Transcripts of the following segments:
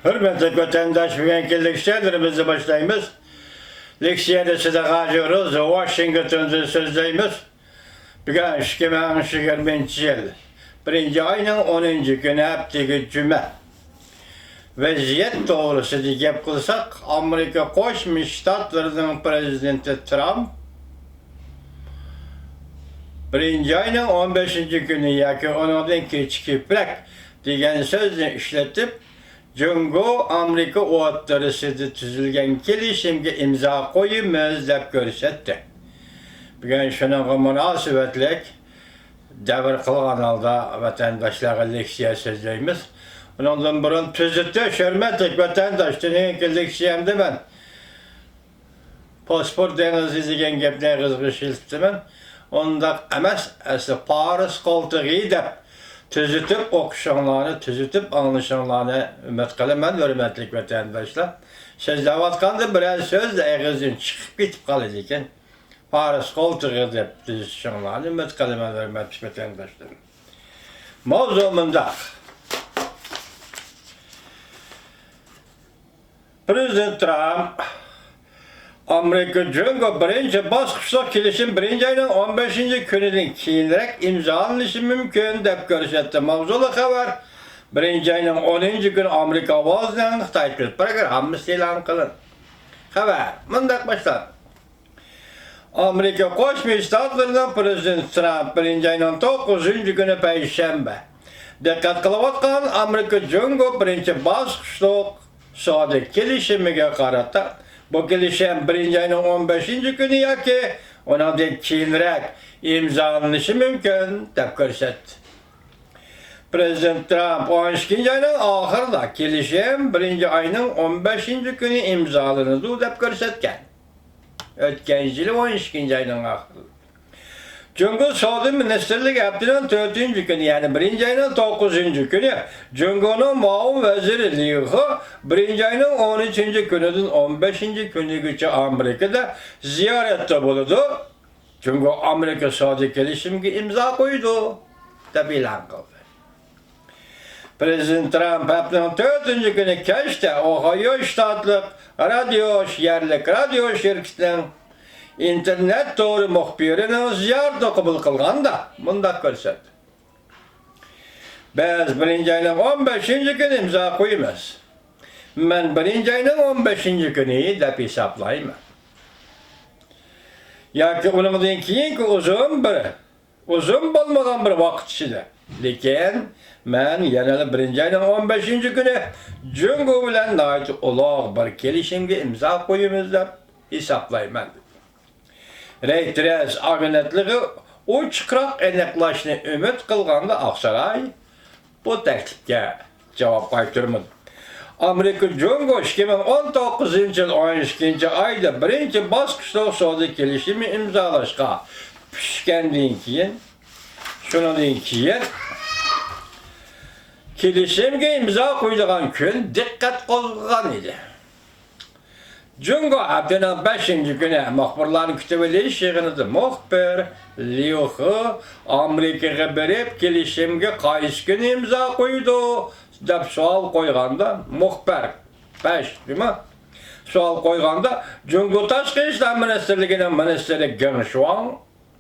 Hürmetli vatandaş ve vekillikçilerimizi başlayımız. Leksiyada size kalıyoruz. Washington'da sözleyimiz. Bugün 2020 yıl. 1. ayının 10. günü hepteki cüme. Vaziyet doğrusu diyip kılsak, Amerika Koşmuş Ştatlarının Prezidenti Trump 1. ayının 15. günü yaki ondan keçki plak degan sözünü işletip Cungo Amerika o'rtasida tuzilgan kelishimga imzo qo'yamiz deb ko'rsatdi. Bugun shunaqa munosabatlik davr qilgan holda vatandoshlarga leksiya so'zlaymiz. Bundan burun tuzitdi, hurmatli vatandoshlar, leksiyamda men pasport dengizi degan gapni qizg'ishilibdiman. Undaq emas, asli Paris qo'ltig'i deb tüzütüp okuşanlarını, tüzütüp anlaşanlarını ümit kılıman, hürmetli vatandaşlar. Sözlevatkandı biraz söz de ağzın çıkıp gitip kalırken Paris koltuğu deyip tüzütüşanlarını ümit kılıman, hürmetli vatandaşlar. Mevzumunda Prezident Trump Amerika Cungo birinci basqışda kelişim 1. ayının 15. günüden keyinrek imzalanışı mümkün deb ko'rsatdi. Mavzuli xabar 1. ayının 10. günü Amerika ovozdan Xitoy tilida programmasi e'lon qilindi. Xabar mundaq boshlanadi. Amerika Qo'shma Shtatlaridan Prezident Trump 1. ayının 9. günü payshanba. Diqqat qilayotgan Amerika Cungo birinchi basqishda sodiq kelishimiga qarata bu kelishim 1. ayının 15. günü yoki ondan keyinroq imzolanışı mümkün deb ko'rsatdi. Prezident Trump 12. ayının oxirida kelishim 1. ayının 15. günü imzolanadi deb ko'rsatgan. O'tgan yil 12. ayının oxirida. Cungo Savdo Ministerligi haftanın 4. günü yani 1. ayının 9. günü Cungo'nun muavin veziri Liu He 1. ayının 13. günüden 15. günügacha Amerika'da ziyarette bulundu. Cungo Amerika savdo kelishimiga imzo qo'ydi deb e'lon qildi. Prezident Trump haftanın 4. günü kechda Ohio shtatlik yerlik radio şirketining internet to'g'ri muxbirining ziyoratini qabul qilganda bundaq ko'rsatdi. Biz 1. ayının 15. günü imzo qo'yamiz. Men 1. ayının 15. günü deb hisoblayman. Yoki undan keyingi uzun bo'lmagan bir vaqt ichida. Lekin men yana 1. ayının 15. günü Cungo bilan ulug' bir kelishimga imzo qo'yamiz deb hisoblayman. Reuters agentligi ochiqroq aniqlashni umid qilganda Oqsaroy bu taklifga javob qaytarmadi. Amerika Cungo 2019 yil 12 oyda birinchi bosqichda savdo kelishimi imzolashga pishgandan keyin kelishimga imzo qo'yilgan kun diqqat qo'zg'agan edi. Cungo haftanın 5. günü muxbirlarni kutib olish yig'inida muxbir Liu He Amerikaga berib kelishimga qaysi kuni imzo qo'ydi deb savol qo'yganda muxbir 5 nima savol qo'yganda Cungo Tashqi ishlar ministrligining ministri Geng Shuang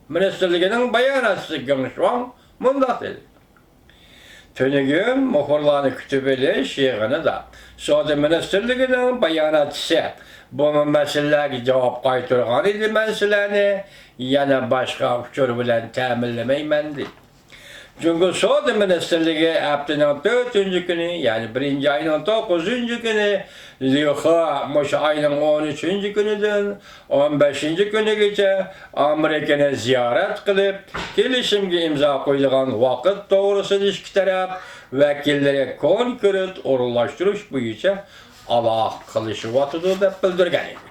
ministrligining bayonotchisi Geng Shuang mundaq dedi. Tönügün muxbirlarni kutib olish yig'inida savdo ministrligining bayonotchisi bu meselelerge cevap qaytargan idi, men sizlarni yana boshqa uchur bilan ta'minlamayman dedi. Cungo Savdo Ministerligi haftanın 4. günü yani 1. ayının 9. günü Liu He mush ayının 13. günüden 15. günügacha Amerikani ziyorat qilib, kelishimga imzo qo'yilgan vaqt to'g'risida ikki taraf vakillari konkret o'rinlashtirish bo'yicha aloqa qilishyapti deb bildirgan edi.